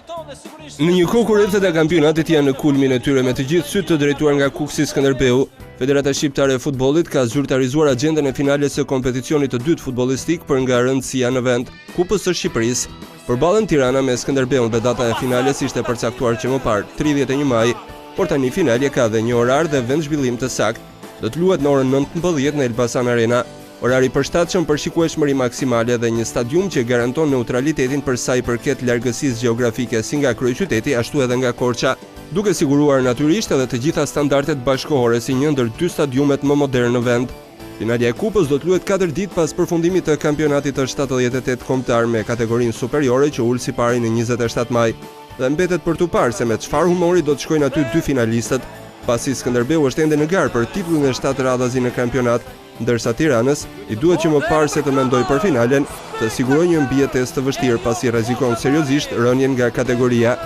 Në një kohë kur epshet e kampionatit janë në kulmin e tyre me të gjithë sytë të drejtuar nga Kuksi Skënderbeu, Federata Shqiptare e Futbollit ka zyrtarizuar agjendën e finales së kompeticionit të dytë futbollistik për nga rëndësia në vend, Kupës së Shqipërisë. Përballën Tirana me Skënderbeun dhe data e finales ishte përcaktuar që më parë, 31 maj, por tani finalja ka dhe një orar dhe vend zhvillim të saktë. Do të luhet në orën 19 në Elbasan Arena. Orari përshtatshëm për shikueshmëri maksimale dhe një stadium që garanton neutralitetin për sa i përket largësisë gjeografike si nga kryeqyteti ashtu edhe nga Korça, duke siguruar natyrisht edhe të gjitha standardet bashkëkohore si një ndër dy stadiumet më modern në vend. Finalja e Kupës do të luhet 4 ditë pas përfundimit të kampionatit të 78 kombëtar me kategorinë superiore që ul sipari në 27 maj. Dhe mbetet për tu parë se me çfarë humori do të shkojnë aty dy finalistët, pasi Skënderbeu është ende në garë për titullin e 7 radhazi në kampionat, ndërsa Tiranës i duhet që më parë se të mendoj për finalen, të sigurojë një mbijetesë të vështirë pasi rrezikon seriozisht rënien nga kategoria.